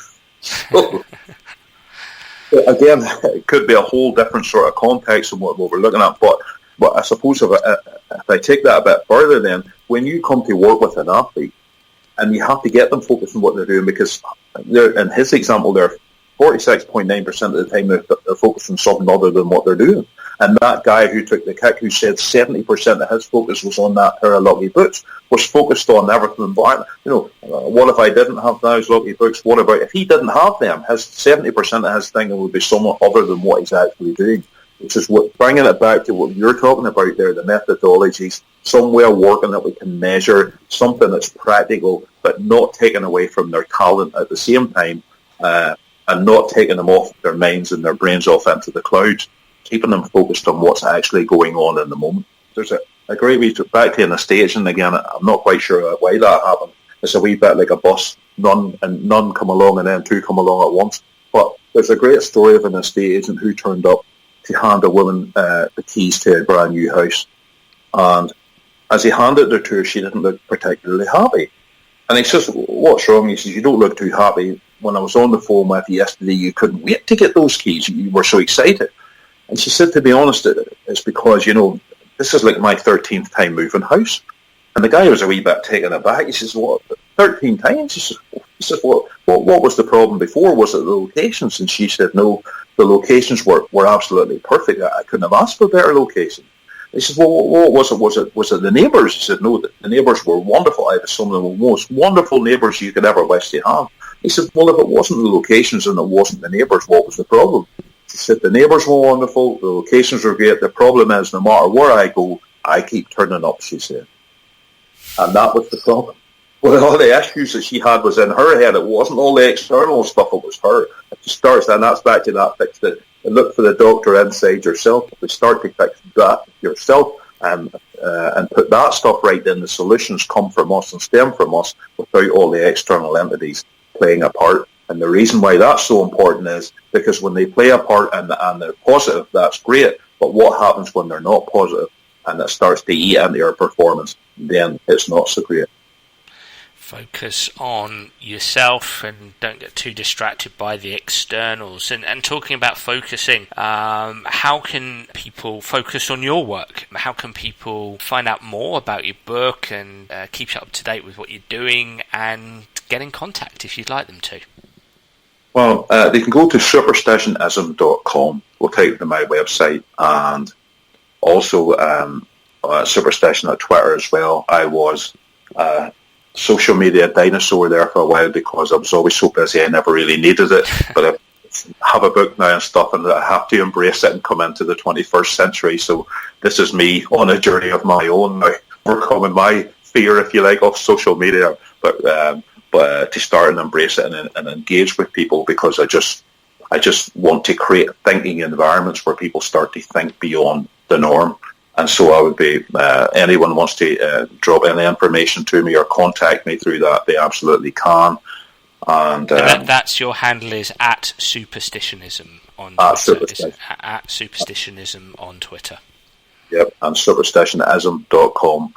Again, it could be a whole different sort of context than what we're looking at, but I suppose if I take that a bit further, then when you come to work with an athlete and you have to get them focused on what they're doing, because in his example there, 46.9% of the time they're focused on something other than what they're doing. And that guy who took the kick, who said 70% of his focus was on that pair of lucky boots, was focused on everything but, what if I didn't have those lucky boots? What about if he didn't have them? His 70% of his thinking would be somewhat other than what he's actually doing. Which is bringing it back to what you're talking about there, the methodologies, somewhere working that we can measure, something that's practical, but not taken away from their talent at the same time, and not taking them off their minds and their brains off into the clouds, keeping them focused on what's actually going on in the moment. There's a great way back to an estate agent again. I'm not quite sure why that happened. It's a wee bit like a bus, none come along and then two come along at once. But there's a great story of an estate agent who turned up to hand a woman the keys to a brand new house. And as he handed her to her, she didn't look particularly happy. And he says, "What's wrong?" He says, "You don't look too happy. When I was on the phone with you yesterday, you couldn't wait to get those keys. You were so excited." And she said, "To be honest, it's because, this is like my 13th time moving house." And the guy was a wee bit taken aback. He says, "What, 13 times?" He says, "What was the problem before? Was it the locations?" And she said, "No, the locations were absolutely perfect. I couldn't have asked for a better location." He says, "Well, what was it? Was it the neighbours?" He said, "No, the neighbours were wonderful. I had some of the most wonderful neighbours you could ever wish to have." He said, "Well, if it wasn't the locations and it wasn't the neighbours, what was the problem?" He said, "The neighbours were wonderful, the locations were great. The problem is, no matter where I go, I keep turning up," she said. And that was the problem. Well, all the issues that she had was in her head. It wasn't all the external stuff, it was her. If she starts, and that's back to that fix it. And look for the doctor inside yourself. If we start to fix that yourself and put that stuff right, then the solutions come from us and stem from us without all the external entities playing a part. And the reason why that's so important is because when they play a part and they're positive, that's great. But what happens when they're not positive and it starts to eat into your performance? Then it's not so great. Focus on yourself and don't get too distracted by the externals. And talking about focusing, how can people focus on your work? How can people find out more about your book and keep up to date with what you're doing and get in contact if you'd like them to? Well, they can go to superstitionism.com. We'll take them to my website, and also Superstition at Twitter as well. I was social media dinosaur there for a while because I was always so busy I never really needed it. But I have a book now and stuff, and I have to embrace it and come into the 21st century. So this is me on a journey of my own now, overcoming my fear, if you like, of social media. But to start and embrace it and engage with people, because I just want to create thinking environments where people start to think beyond the norm. And so I would be, anyone wants to drop any information to me or contact me through that, they absolutely can. And that's your handle is at Superstitionism on Twitter. At Superstitionism on Twitter. Yep, and superstitionism.com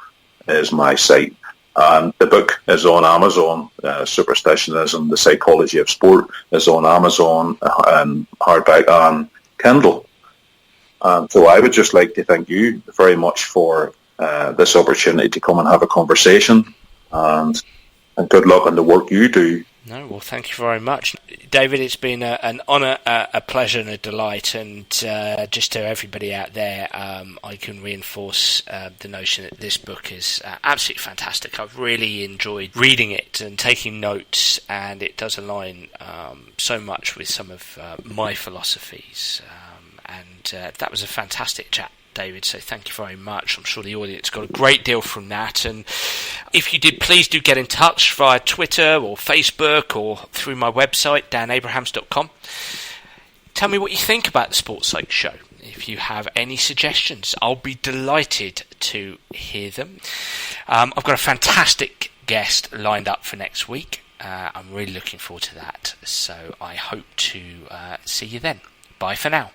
is my site. And the book is on Amazon. Superstitionism, The Psychology of Sport, is on Amazon and hardback and Kindle. So I would just like to thank you very much for this opportunity to come and have a conversation, and good luck on the work you do. No, well, thank you very much, David. It's been an honour, a pleasure, and a delight. And just to everybody out there, I can reinforce the notion that this book is absolutely fantastic. I've really enjoyed reading it and taking notes, and it does align so much with some of my philosophies. And that was a fantastic chat, David, so thank you very much. I'm sure the audience got a great deal from that, and if you did, please do get in touch via Twitter or Facebook or through my website, danabrahams.com. Tell me what you think about the Sports Psych Show. If you have any suggestions, I'll be delighted to hear them. I've got a fantastic guest lined up for next week. I'm really looking forward to that, so I hope to see you then. Bye for now.